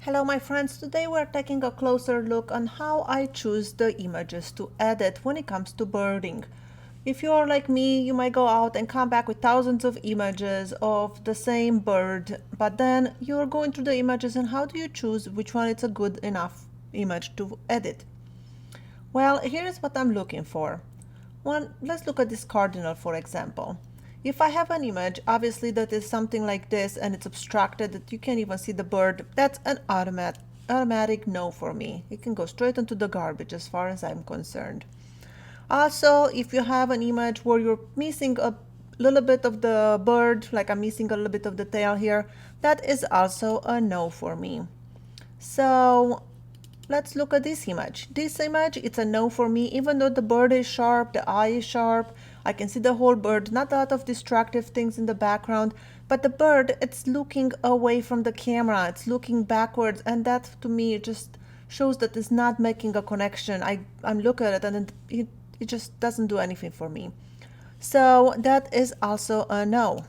Hello my friends, today we're taking a closer look on how I choose the images to edit when it comes to birding. If you're like me, you might go out and come back with thousands of images of the same bird, but then you're going through the images and how do you choose which one is a good enough image to edit? Well, here's what I'm looking for. One, let's look at this cardinal for example. If I have an image, obviously that is something like this and it's abstracted that you can't even see the bird, that's an automatic no for me. It can go straight into the garbage as far as I'm concerned. Also, if you have an image where you're missing a little bit of the bird, like I'm missing a little bit of the tail here, that is also a no for me. So let's look at this image. This image, it's a no for me, even though the bird is sharp, the eye is sharp, I can see the whole bird, not a lot of distractive things in the background, but the bird, it's looking away from the camera, it's looking backwards, and that to me just shows that it's not making a connection. I'm looking at it and it just doesn't do anything for me. So that is also a no.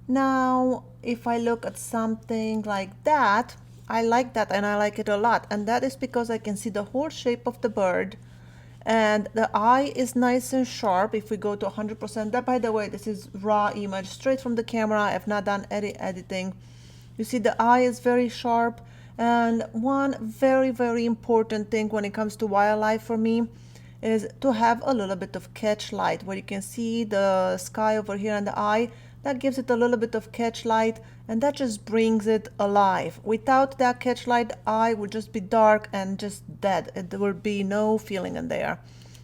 Now, if I look at something like that, I like that and I like it a lot. And that is because I can see the whole shape of the bird and the eye is nice and sharp. If we go to 100%, that by the way, this is raw image straight from the camera. I have not done any editing. You see the eye is very sharp. And one very, very important thing when it comes to wildlife for me is to have a little bit of catch light where you can see the sky over here and the eye. That gives it a little bit of catch light and that just brings it alive. Without that catch light, the eye would just be dark and just dead. There will be no feeling in there.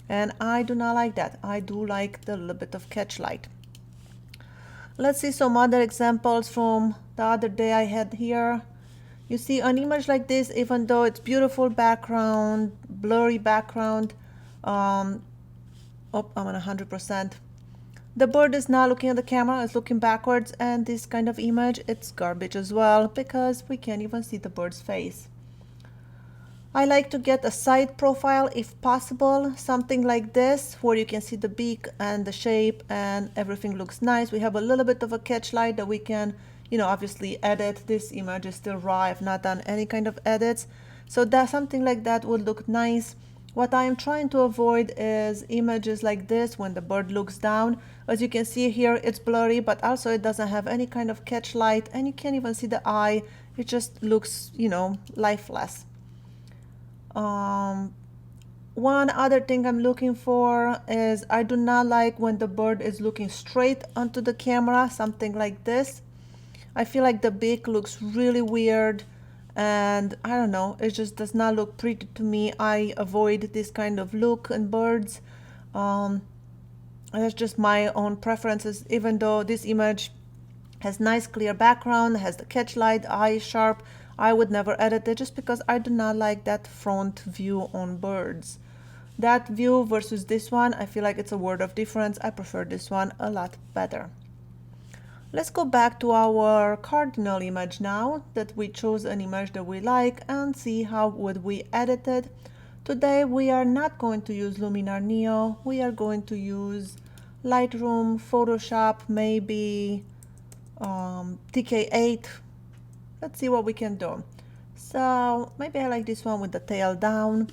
And I do not like that. I do like the little bit of catch light. Let's see some other examples from the other day I had here. You see an image like this, even though it's beautiful background, blurry background, I'm on 100%. The bird is not looking at the camera, it's looking backwards, and this kind of image, it's garbage as well because we can't even see the bird's face. I like to get a side profile if possible, something like this where you can see the beak and the shape and everything looks nice. We have a little bit of a catch light that we can, obviously edit. This image is still raw, I've not done any kind of edits. So that something like that would look nice. What I am trying to avoid is images like this when the bird looks down. As you can see here, it's blurry, but also it doesn't have any kind of catch light and you can't even see the eye. It just looks, lifeless. One other thing I'm looking for is I do not like when the bird is looking straight onto the camera, something like this. I feel like the beak looks really weird and I don't know, it just does not look pretty to me. I avoid this kind of look in birds. That's just my own preferences, even though this image has nice clear background, has the catch light, eye sharp. I would never edit it just because I do not like that front view on birds. That view versus this one, I feel like it's a world of difference. I prefer this one a lot better. Let's go back to our cardinal image now that we chose an image that we like and see how would we edit it. Today we are not going to use Luminar Neo. We are going to use Lightroom, Photoshop, maybe TK8. Let's see what we can do. So maybe I like this one with the tail down.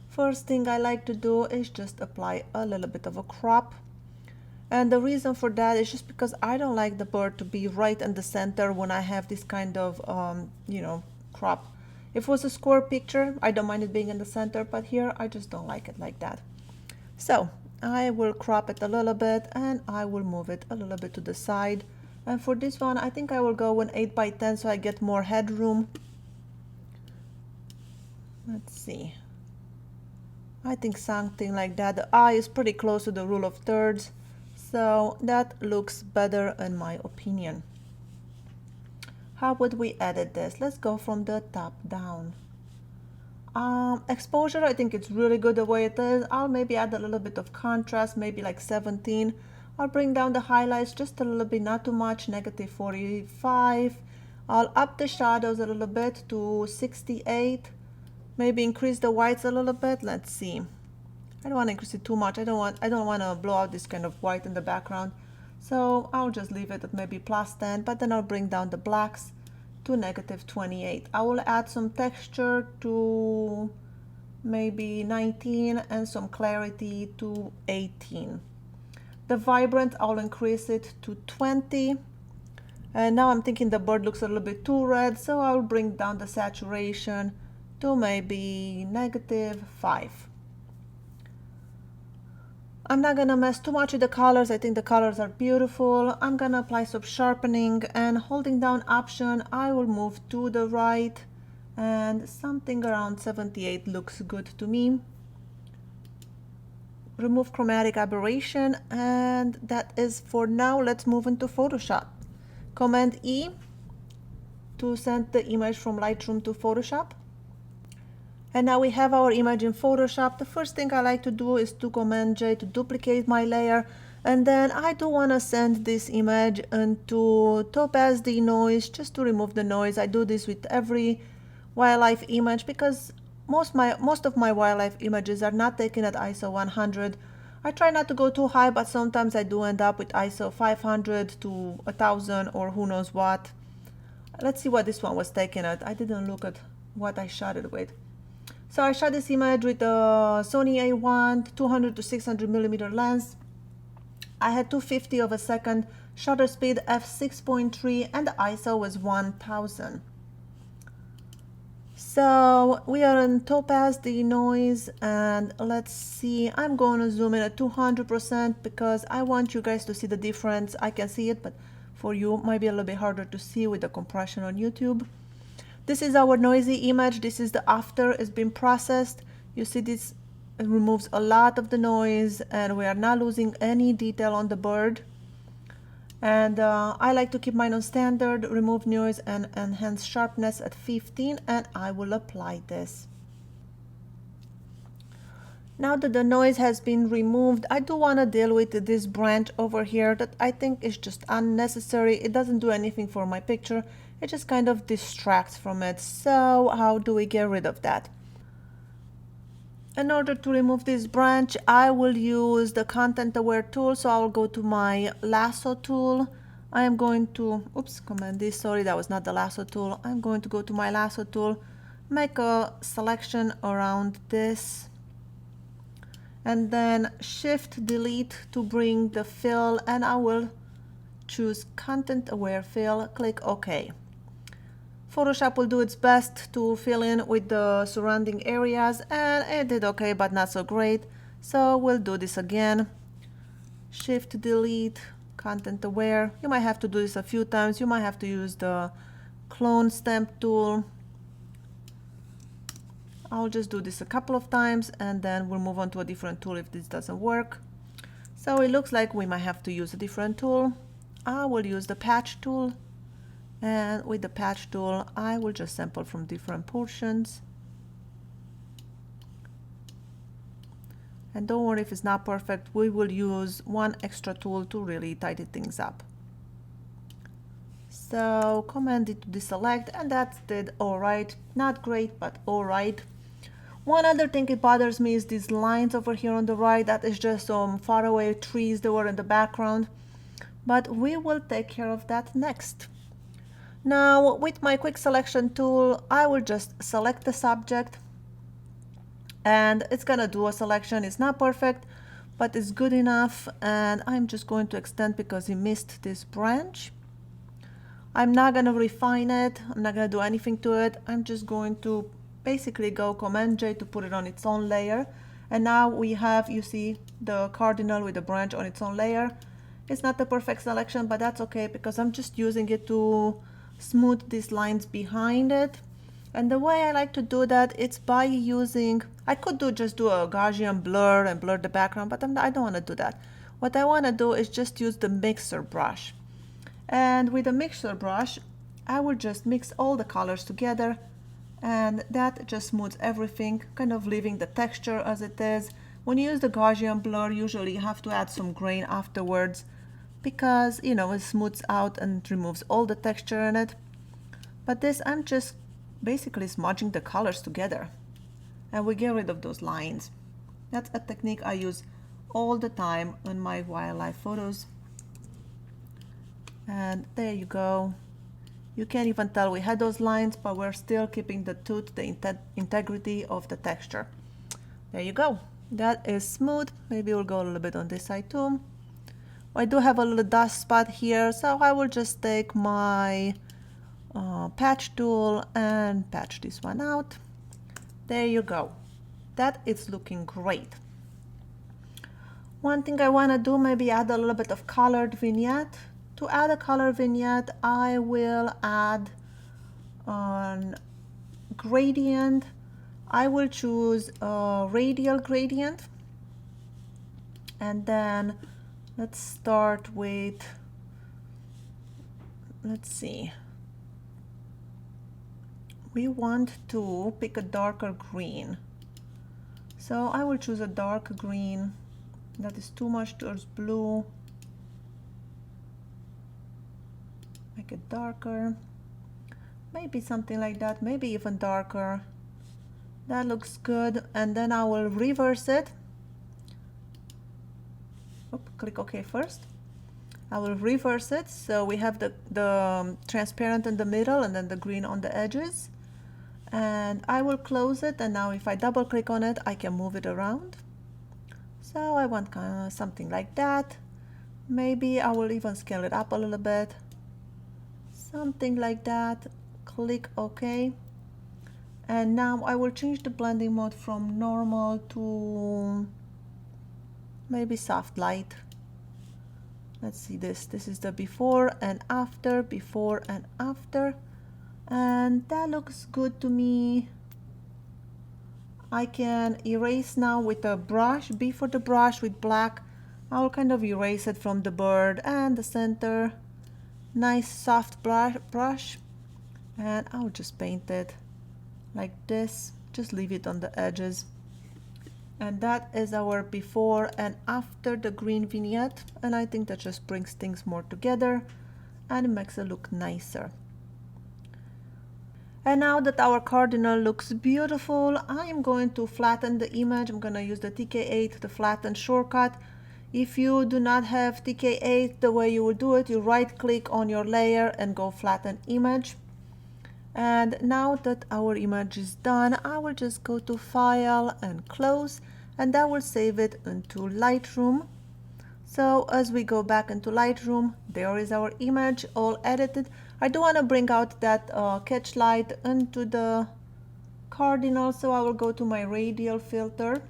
First thing I like to do is just apply a little bit of a crop. And the reason for that is just because I don't like the bird to be right in the center when I have this kind of, crop. If it was a square picture, I don't mind it being in the center, but here I just don't like it like that. So I will crop it a little bit and I will move it a little bit to the side. And for this one, I think I will go with 8x10 so I get more headroom. Let's see. I think something like that. The eye is pretty close to the rule of thirds. So that looks better in my opinion. How would we edit this? Let's go from the top down. Exposure, I think it's really good the way it is. I'll maybe add a little bit of contrast, maybe like 17. I'll bring down the highlights just a little bit, not too much, -45. I'll up the shadows a little bit to 68. Maybe increase the whites a little bit. Let's see. I don't want to increase it too much. I don't want to blow out this kind of white in the background. So I'll just leave it at maybe +10, but then I'll bring down the blacks to -28. I will add some texture to maybe 19 and some clarity to 18. The vibrant, I'll increase it to 20. And now I'm thinking the bird looks a little bit too red, so I'll bring down the saturation to maybe -5. I'm not gonna mess too much with the colors. I think the colors are beautiful. I'm gonna apply some sharpening, and holding down Option, I will move to the right, and something around 78 looks good to me. Remove chromatic aberration, and that is for now. Let's move into Photoshop. Command E to send the image from Lightroom to Photoshop. And now we have our image in Photoshop. The first thing I like to do is to Command J to duplicate my layer. And then I do want to send this image into Topaz Denoise just to remove the noise. I do this with every wildlife image because most of my wildlife images are not taken at ISO 100. I try not to go too high, but sometimes I do end up with ISO 500 to 1000 or who knows what. Let's see what this one was taken at. I didn't look at what I shot it with. So I shot this image with a Sony A1 200 to 600 millimeter lens. I had 250 of a second, shutter speed f6.3, and the ISO was 1000. So we are in Topaz Denoise, and let's see, I'm going to zoom in at 200% because I want you guys to see the difference. I can see it, but for you it might be a little bit harder to see with the compression on YouTube. This is our noisy image. This is the after it's been processed. You see this removes a lot of the noise, and we are not losing any detail on the bird. And I like to keep mine on standard, remove noise and enhance sharpness at 15, and I will apply this. Now that the noise has been removed, I do want to deal with this branch over here that I think is just unnecessary. It doesn't do anything for my picture. It just kind of distracts from it. So how do we get rid of that? In order to remove this branch, I will use the content aware tool. So I'll go to my lasso tool. I am going to, Command D, sorry, that was not the lasso tool. I'm going to go to my lasso tool, make a selection around this, and then Shift Delete to bring the fill, and I will choose content aware fill, click OK. Photoshop will do its best to fill in with the surrounding areas, and it did okay, but not so great. So we'll do this again. Shift Delete, content aware. You might have to do this a few times. You might have to use the clone stamp tool. I'll just do this a couple of times, and then we'll move on to a different tool if this doesn't work. So it looks like we might have to use a different tool. I will use the patch tool. And with the patch tool, I will just sample from different portions. And don't worry if it's not perfect, we will use one extra tool to really tidy things up. So Command D to deselect, and that did all right. Not great, but all right. One other thing it bothers me is these lines over here on the right. That is just some faraway trees that were in the background. But we will take care of that next. Now, with my quick selection tool, I will just select the subject, and it's gonna do a selection. It's not perfect, but it's good enough, and I'm just going to extend because he missed this branch. I'm not gonna refine it. I'm not gonna do anything to it. I'm just going to basically go Command J to put it on its own layer. And now we have, you see, the cardinal with the branch on its own layer. It's not the perfect selection, but that's okay because I'm just using it to smooth these lines behind it. And the way I like to do that, it's by using, I could just do a Gaussian blur and blur the background, but I don't want to do that. What I want to do is just use the mixer brush. And with the mixer brush, I will just mix all the colors together, and that just smooths everything, kind of leaving the texture as it is. When you use the Gaussian blur, usually you have to add some grain afterwards, because you know it smooths out and removes all the texture in it. But this, I'm just basically smudging the colors together, and we get rid of those lines. That's a technique I use all the time in my wildlife photos. And there you go. You can't even tell we had those lines, but we're still keeping the tooth, the integrity of the texture. There you go. That is smooth. Maybe we'll go a little bit on this side too. I do have a little dust spot here, so I will just take my patch tool and patch this one out. There you go. That is looking great. One thing I want to do, maybe add a little bit of colored vignette. To add a color vignette, I will add a gradient. I will choose a radial gradient, and then let's start with, let's see, we want to pick a darker green. So I will choose a dark green. That is too much towards blue. Make it darker. Maybe something like that, maybe even darker. That looks good. And then I will reverse it. Click OK first. I will reverse it, so we have the transparent in the middle and then the green on the edges. And I will close it, and now if I double click on it, I can move it around. So I want kind of something like that. Maybe I will even scale it up a little bit. Something like that. Click OK. And now I will change the blending mode from normal to maybe soft light. Let's see this. This is the before and after, before and after. And that looks good to me. I can erase now with a brush. B for the brush with black. I'll kind of erase it from the bird and the center. Nice soft brush. And I'll just paint it like this. Just leave it on the edges. And that is our before and after the green vignette. And I think that just brings things more together and it makes it look nicer. And now that our cardinal looks beautiful, I am going to flatten the image. I'm going to use the TK8, the flatten shortcut. If you do not have TK8, the way you would do it, you right click on your layer and go flatten image. And now that our image is done, I will just go to File and Close, and that will save it into Lightroom. So as we go back into Lightroom, there is our image all edited. I do want to bring out that catch light into the cardinal, so I will go to my radial filter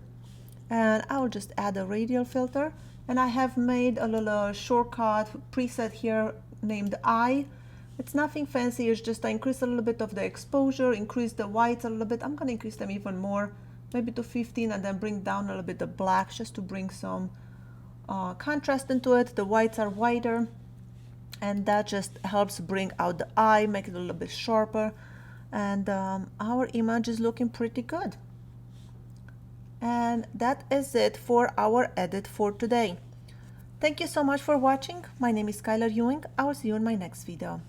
and I will just add a radial filter. And I have made a little shortcut preset here named I. It's nothing fancy, it's just I increase a little bit of the exposure, increase the whites a little bit. I'm going to increase them even more, maybe to 15, and then bring down a little bit the blacks just to bring some contrast into it. The whites are whiter, and that just helps bring out the eye, make it a little bit sharper. And our image is looking pretty good. And that is it for our edit for today. Thank you so much for watching. My name is Skyler Ewing. I will see you in my next video.